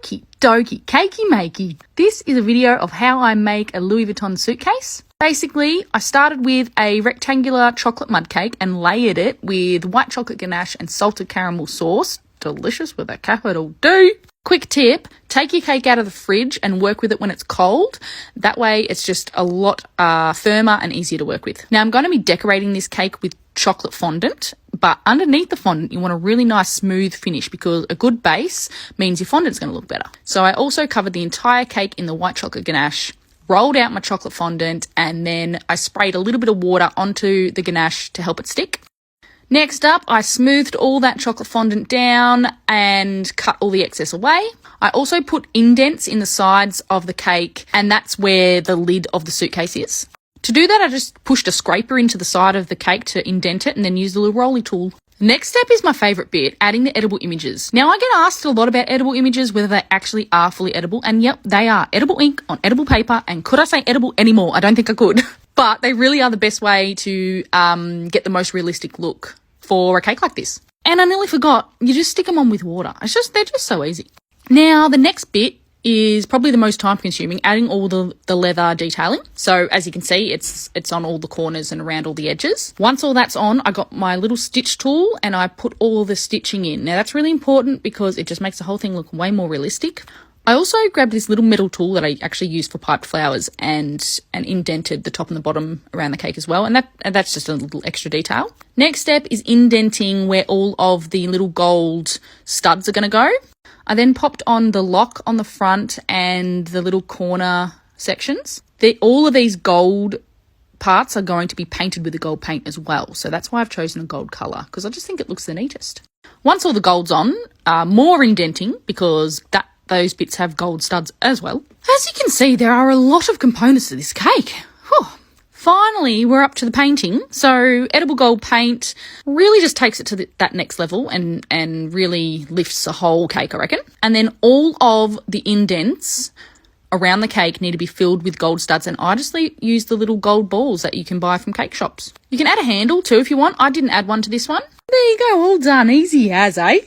Okie dokie, cakey makey. This is a video of how I make a Louis Vuitton suitcase. Basically, I started with a rectangular chocolate mud cake and layered it with white chocolate ganache and salted caramel sauce. Delicious with a capital D. Quick tip, take your cake out of the fridge and work with it when it's cold. That way it's just a lot firmer and easier to work with. Now I'm going to be decorating this cake with chocolate fondant, but underneath the fondant you want a really nice smooth finish because a good base means your fondant's going to look better. So I also covered the entire cake in the white chocolate ganache, rolled out my chocolate fondant, and then I sprayed a little bit of water onto the ganache to help it stick. Next up, I smoothed all that chocolate fondant down and cut all the excess away. I also put indents in the sides of the cake, and that's where the lid of the suitcase is. To do that, I just pushed a scraper into the side of the cake to indent it and then used a little rolly tool. Next step is my favourite bit, adding the edible images. Now, I get asked a lot about edible images, whether they actually are fully edible, and yep, they are. Edible ink on edible paper, and could I say edible anymore? I don't think I could. But they really are the best way to get the most realistic look for a cake like this. And I nearly forgot, you just stick them on with water. They're just so easy. Now, the next bit is probably the most time consuming, adding all the leather detailing. So as you can see, it's on all the corners and around all the edges. Once all that's on, I got my little stitch tool and I put all the stitching in. Now that's really important because it just makes the whole thing look way more realistic. I also grabbed this little metal tool that I actually used for piped flowers and indented the top and the bottom around the cake as well. And that's just a little extra detail. Next step is indenting where all of the little gold studs are going to go. I then popped on the lock on the front and the little corner sections. All of these gold parts are going to be painted with a gold paint as well. So that's why I've chosen a gold colour, because I just think it looks the neatest. Once all the gold's on, more indenting because those bits have gold studs as well. As you can see, there are a lot of components to this cake. Whew. Finally, we're up to the painting. So edible gold paint really just takes it to that next level and really lifts the whole cake, I reckon. And then all of the indents around the cake need to be filled with gold studs, and I just use the little gold balls that you can buy from cake shops. You can add a handle too if you want. I didn't add one to this one. There you go, all done. Easy as, eh?